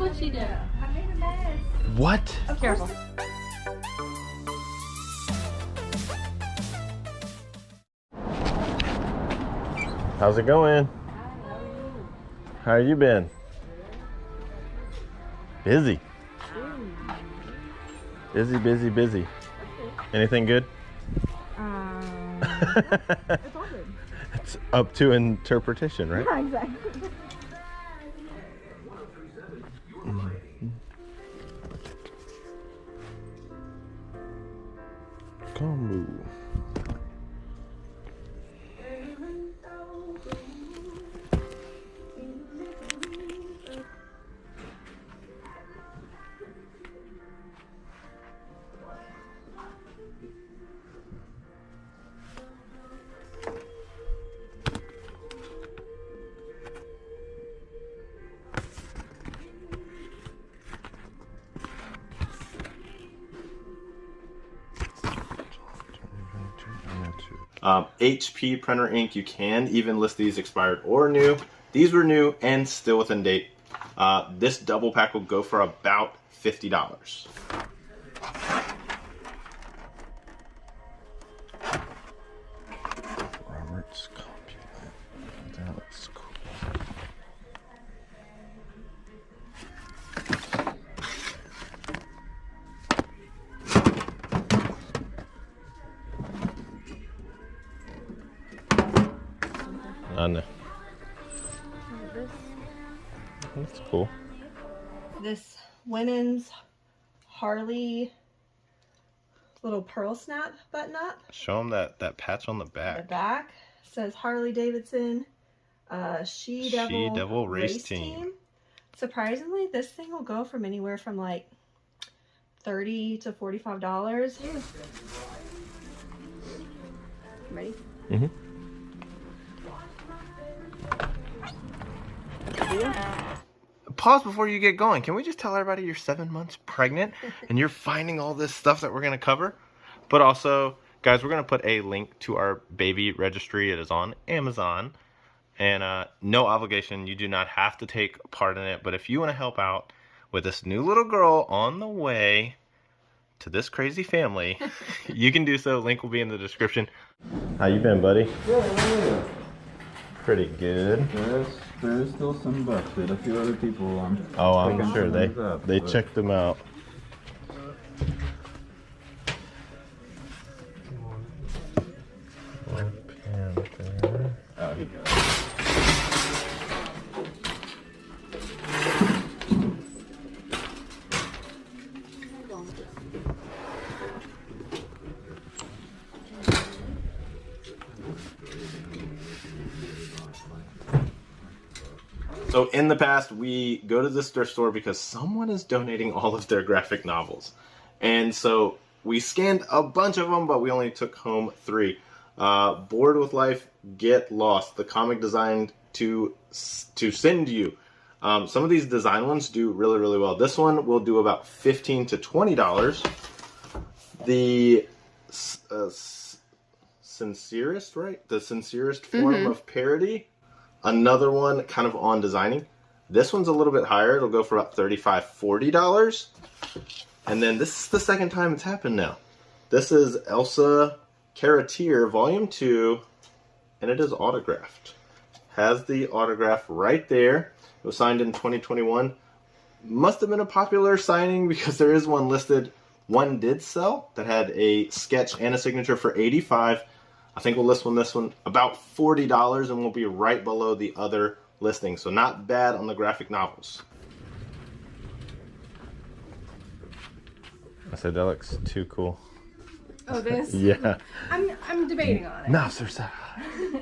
what she did. I made a mess. What? Careful. How's it going? How you been? Busy. Busy, busy. Anything good? It's all good. It's up to interpretation, right? Yeah, exactly. Come. HP printer ink, you can even list these expired or new. These were new and still within date. This double pack will go for about $50. Robert's Copulent. That looks cool. I know. That's cool. This women's Harley little pearl snap button up. Show them that patch on the back. The back says Harley Davidson She Devil Race Team. Surprisingly, this thing will go from anywhere from like $30 to $45. Ready? Mm-hmm. Pause before you get going. Can we just tell everybody you're 7 months pregnant and you're finding all this stuff that we're going to cover? But also, guys, we're going to put a link to our baby registry. It is on Amazon. And no obligation. You do not have to take part in it. But if you want to help out with this new little girl on the way to this crazy family, you can do so. Link will be in the description. How you been, buddy? Yeah. Pretty good. There's still some bugs that a few other people Oh, I'm sure they checked them out. Oh, he goes. So in the past, we go to this thrift store because someone is donating all of their graphic novels. And so we scanned a bunch of them, but we only took home 3. Bored with Life, Get Lost, the comic designed to send you. Some of these design ones do really, really well. This one will do about $15 to $20. The sincerest, right? The sincerest form of parody. Another one kind of on designing. This one's a little bit higher. It'll go for about $35, $40. And then this is the second time it's happened now. This is Elsa Caratier Volume 2, and it is autographed. Has the autograph right there. It was signed in 2021. Must have been a popular signing because there is one listed. One did sell that had a sketch and a signature for $85. I think we'll list this one about $40, and we'll be right below the other listing. So not bad on the graphic novels. I said that looks too cool. Oh, this? Yeah. I'm debating on it. No, sir, sir.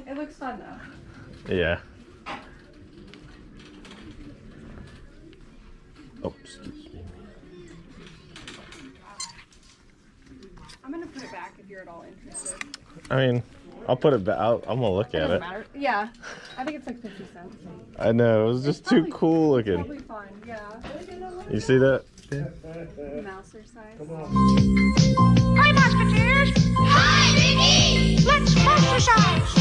It looks fun though. Yeah. Oh, excuse me. I'm gonna put it back if you're at all interested. I mean, I'll put it back. I'm gonna look at it. Matter. Yeah, I think it's like 50 cents. I know, it was just too cool looking. Probably fun, yeah. You see that? Mouser size. Hi, Musketeers! Hi, Piggy! Let's exercise!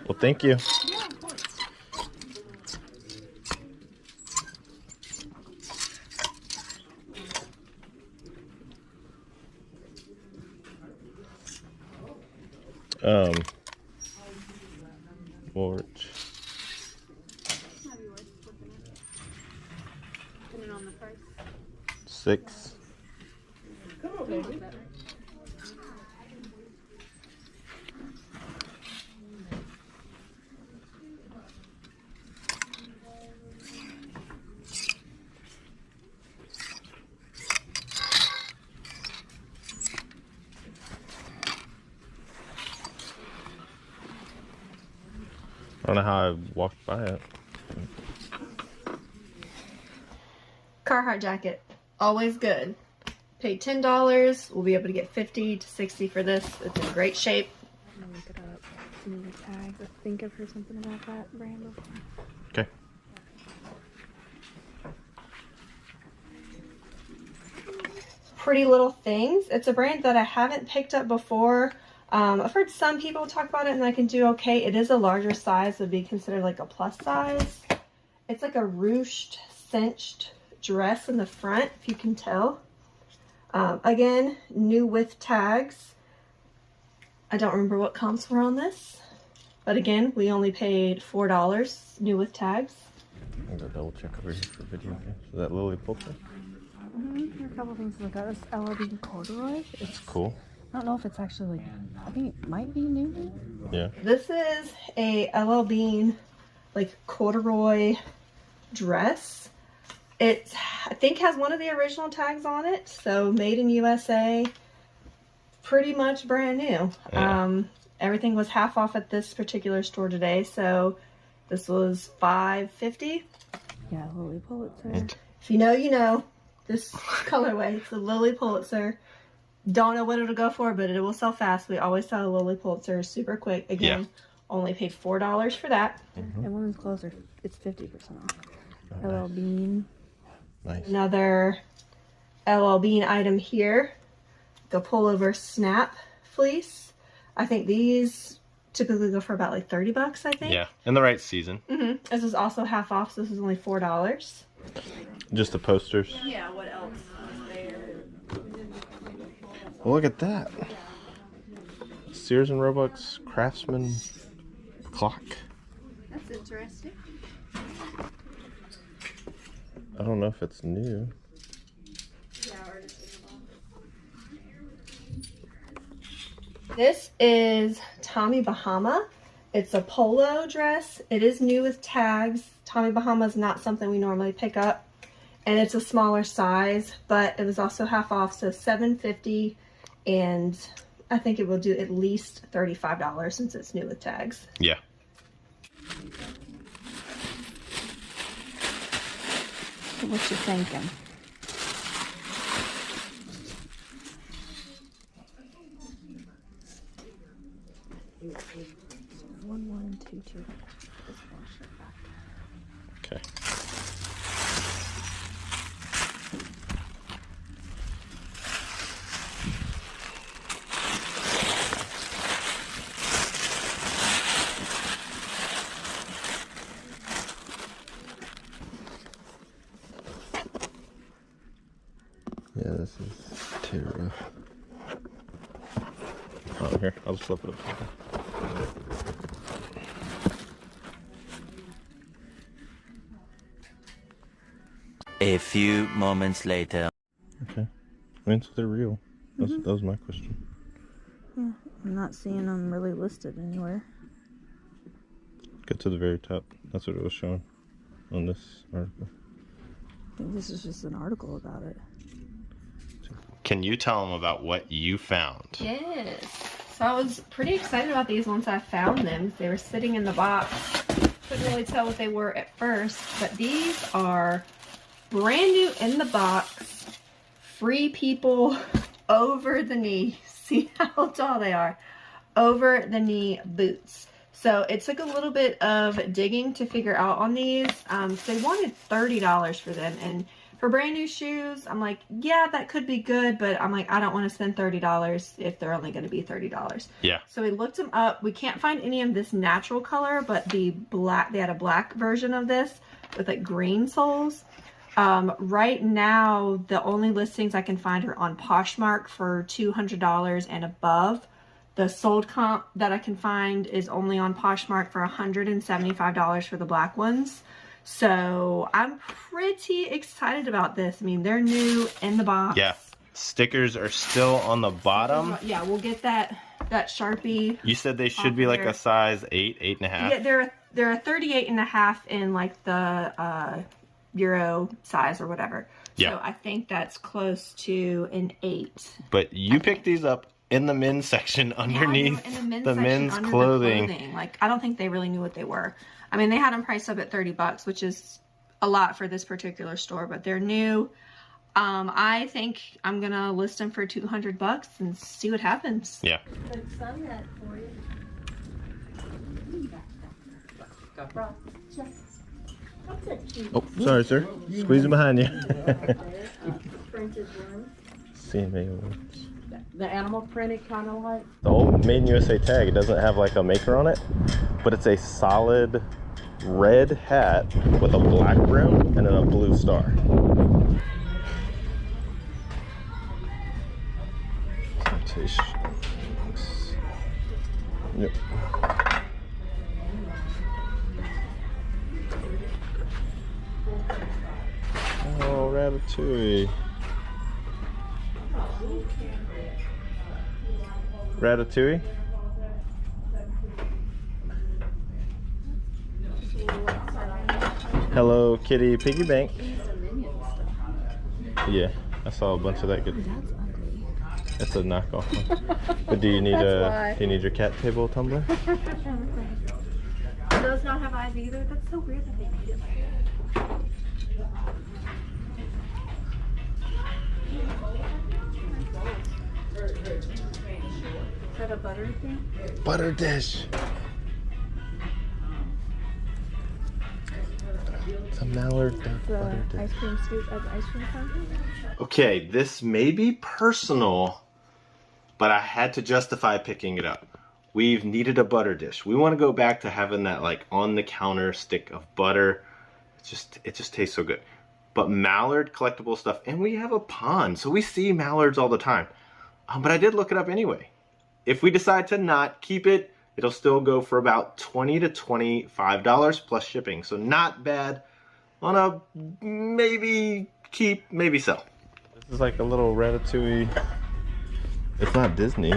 Well, thank you. Yeah, of course. Porch. Might be worth flipping it. Depending on the price. 6. Come on, baby. I don't know how I walked by it. Carhartt jacket, always good. Paid $10. We'll be able to get 50 to 60 for this. It's in great shape. I'm gonna look it up. Some of the tags. I think I've heard something about that brand before. Okay. Pretty Little Things. It's a brand that I haven't picked up before. I've heard some people talk about it and I can do okay. It is a larger size, would be considered like a plus size. It's like a ruched, cinched dress in the front, if you can tell. Again, new with tags. I don't remember what comps were on this, but again, we only paid $4 new with tags. I'm gonna double check over here for video. Is that Lily Pulcher? There are a couple things to look at. This LLB corduroy. It's cool. I don't know if it's actually like, I think it might be new. Yeah. This is a LL Bean like corduroy dress. It, I think, has one of the original tags on it. So made in USA, pretty much brand new. Yeah. Everything was half off at this particular store today. So this was $5.50. Yeah, Lily Pulitzer. If you know, you know. This colorway, it's a Lily Pulitzer. Don't know what it'll go for, but it will sell fast. We always sell a Lily Pulitzer super quick. Again, Yeah. only paid $4 for that. And women's clothes are, it's 50% off. Oh, LL Bean. Nice. Another LL Bean item here. The pullover snap fleece. I think these typically go for about like $30, I think. Yeah, in the right season. This is also half off, so this is only $4. Just the posters. Yeah, what else is there? Well, look at that. Sears and Roebuck's Craftsman clock. That's interesting. I don't know if it's new. This is Tommy Bahama. It's a polo dress. It is new with tags. Tommy Bahama is not something we normally pick up. And it's a smaller size, but it was also half off, so $7.50. And I think it will do at least $35 since it's new with tags. Yeah. What you thinking? $1122. Okay. Yeah, this is Tara. Oh, here, I'll just flip it up. A few moments later. Okay. I mean, so they're real. That was my question. Yeah, I'm not seeing them really listed anywhere. Get to the very top. That's what it was showing on this article. I think this is just an article about it. Can you tell them about what you found? Yes. So I was pretty excited about these once I found them. They were sitting in the box. Couldn't really tell what they were at first, but these are brand new in the box. Free People over the knee. See how tall they are. Over the knee boots. So it took a little bit of digging to figure out on these. So they wanted $30 for them, and For brand new shoes, I'm like, yeah, that could be good, but I'm like, I don't want to spend $30 if they're only going to be $30. Yeah. So we looked them up. We can't find any of this natural color, but they had a black version of this with like green soles. Right now, the only listings I can find are on Poshmark for $200 and above. The sold comp that I can find is only on Poshmark for $175 for the black ones. So I'm pretty excited about this. I mean, they're new in the box. Yeah. Stickers are still on the bottom. Yeah, we'll get that Sharpie. You said they should be like a size 8, 8.5. Yeah, they're a 38.5 in like the Euro size or whatever. Yeah. So I think that's close to an 8. But you picked these up in the men's section underneath the men's clothing. Like, I don't think they really knew what they were. I mean, they had them priced up at $30, which is a lot for this particular store, but they're new. I think I'm gonna list them for $200 and see what happens. Yeah. Oh, sorry, sir. Squeezing behind you. The animal printed kind of like? The old Made in USA tag, it doesn't have like a maker on it, but it's a solid red hat with a black brim and then a blue star. Yep. Oh, Ratatouille. Ratatouille? Hello Kitty Piggy Bank. Yeah, I saw a bunch of that good. That's a knockoff one. But do you need your cat table tumbler? Does not have eyes either. That's so weird that they made it like that. Is that a butter thing? Butter dish. It's a Mallard butter dish. Ice cream scoop of ice cream fountain. Okay, this may be personal, but I had to justify picking it up. We've needed a butter dish. We want to go back to having that like on the counter stick of butter. It just tastes so good. But Mallard collectible stuff, and we have a pond, so we see mallards all the time. But I did look it up anyway. If we decide to not keep it, it'll still go for about $20 to $25 plus shipping. So not bad on a maybe keep, maybe sell. This is like a little Ratatouille. It's not Disney.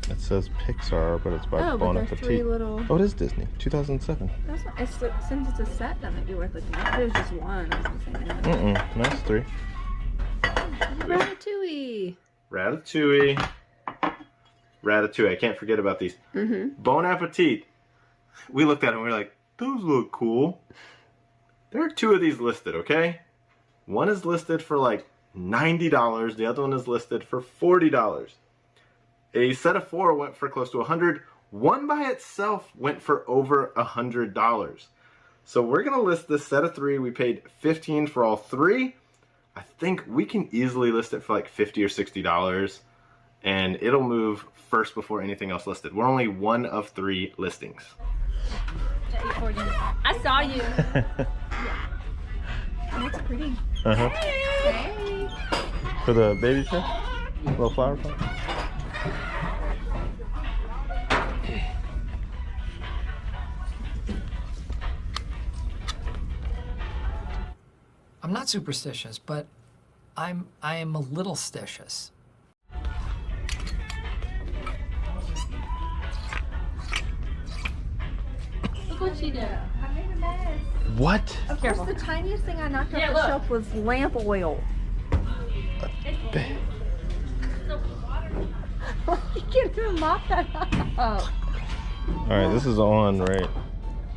It says Pixar, but it's by Bon Appetit. Oh, it is Disney. 2007. That's not, since it's a set, that might be worth looking at. If it was just one, I was gonna say. No, it's 3. Ratatouille. Ratatouille. Ratatouille. I can't forget about these. Bon Appetit. We looked at them and we were like, those look cool. There are 2 of these listed, okay? One is listed for like $90. The other one is listed for $40. A set of 4 went for close to $100. One by itself went for over $100. So we're gonna list this set of 3. We paid $15 for all 3. I think we can easily list it for like $50 or $60, and it'll move first before anything else listed. We're only 1 of 3 listings. I saw you. That's pretty. Hey. For the baby chair? Little flower pot? I'm not superstitious, but I am a little stitious. Look what she did. I made a mess. What? Of course, the tiniest thing I knocked off the shelf was lamp oil. You can't even mop that up. Alright, this is on, right?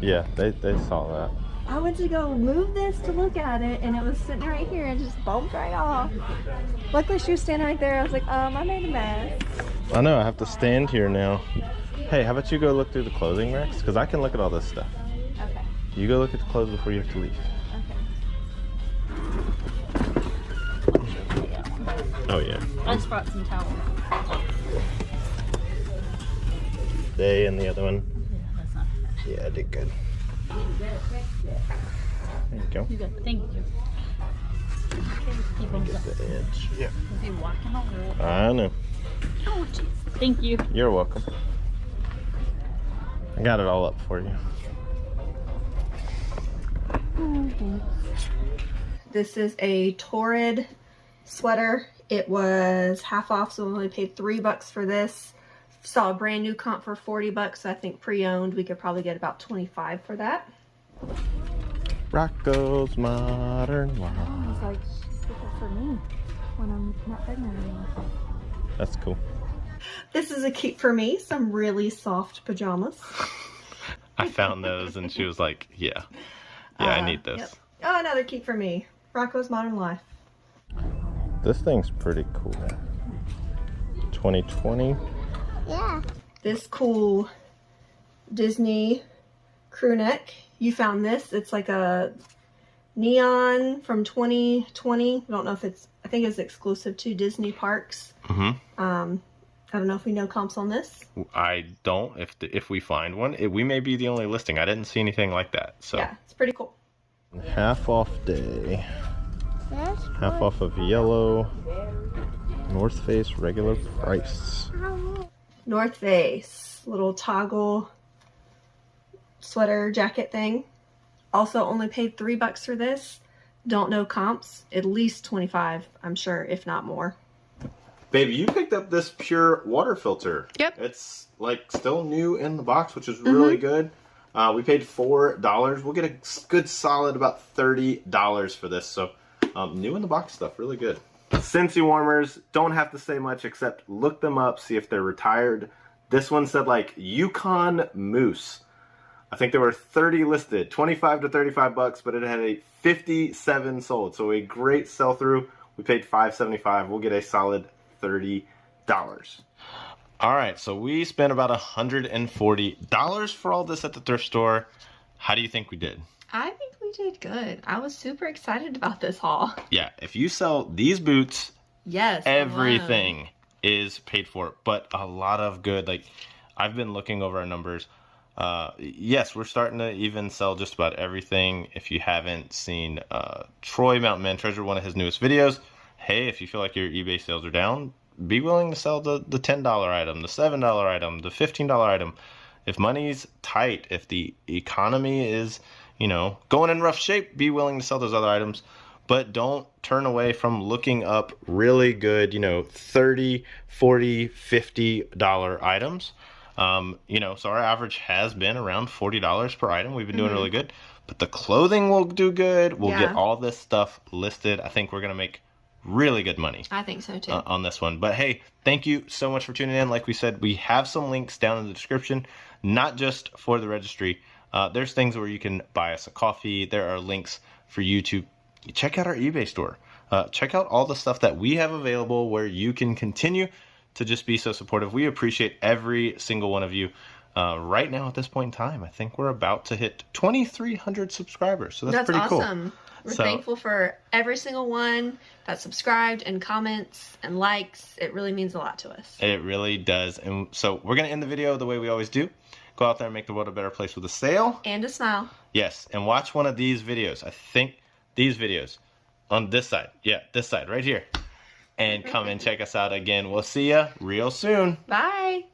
Yeah, they saw that. I went to go move this to look at it, and it was sitting right here and just bumped right off. Luckily, she was standing right there. I was like, I made a mess. I know, I have to stand here now. Hey, how about you go look through the clothing racks? Because I can look at all this stuff. Okay. You go look at the clothes before you have to leave. Okay. Oh yeah. I just brought some towels. They and the other one. Yeah, that's not bad. Yeah, I did good. There you go. You got, thank you. Keep on Get the edge. Yeah. Be walking over it. I know. Oh, jeez. Thank you. You're welcome. I got it all up for you. Okay. This is a Torrid Sweater. It was half off, so we only paid $3 for this. Saw a brand new comp for $40, so I think pre-owned we could probably get about $25 for that. Rocco's Modern World. I was like, get that for me when I'm not pregnant anymore. That's cool. This is a keep for me, some really soft pajamas. I found those and she was like, yeah. Yeah, I need this. Yep. Oh, another keep for me. Rocco's Modern Life. This thing's pretty cool. 2020. Yeah. This cool Disney crew neck. You found this. It's like a neon from 2020. I don't know if it's, I think it's exclusive to Disney parks. Mm-hmm. I don't know if we know comps on this. I don't. If we find one, we may be the only listing. I didn't see anything like that. So Yeah, it's pretty cool. half off day. Half off of yellow. North Face regular price. North Face, little toggle sweater jacket thing. Also only paid $3 for this. Don't know comps. At least 25, I'm sure, if not more. Baby, you picked up this pure water filter. Yep. It's like still new in the box, which is really good. We paid $4. We'll get a good solid about $30 for this. So new in the box stuff, really good. Scentsy warmers, don't have to say much except look them up, see if they're retired. This one said like Yukon Moose. I think there were 30 listed, 25 to $35, but it had a 57 sold. So a great sell through. We paid $5.75. We'll get a solid $30. All right, so we spent about $140 for all this at the thrift store. How do you think we did? I think we did good. I was super excited about this haul. Yeah, if you sell these boots, yes, everything is paid for. But a lot of good, like I've been looking over our numbers. Yes, we're starting to even sell just about everything. If you haven't seen Troy Mountain Man Treasure, one of his newest videos, hey, if you feel like your eBay sales are down, be willing to sell the $10 item, the $7 item, the $15 item. If money's tight, if the economy is, going in rough shape, be willing to sell those other items. But don't turn away from looking up really good, $30, $40, $50 items. So our average has been around $40 per item. We've been doing really good. But the clothing will do good. We'll get all this stuff listed. I think we're going to make really good money. I think so too. On this one. But hey, thank you so much for tuning in. Like we said, we have some links down in the description, not just for the registry. There's things where you can buy us a coffee. There are links for you to check out our eBay store. Check out all the stuff that we have available where you can continue to just be so supportive. We appreciate every single one of you. Right now at this point in time, I think we're about to hit 2,300 subscribers. So that's pretty awesome. Cool. We're thankful for every single one that subscribed and comments and likes. It really means a lot to us. It really does. And so we're going to end the video the way we always do. Go out there and make the world a better place with a sale. And a smile. Yes. And watch one of these videos. I think these videos on this side. Yeah, this side right here. And come and check us out again. We'll see you real soon. Bye.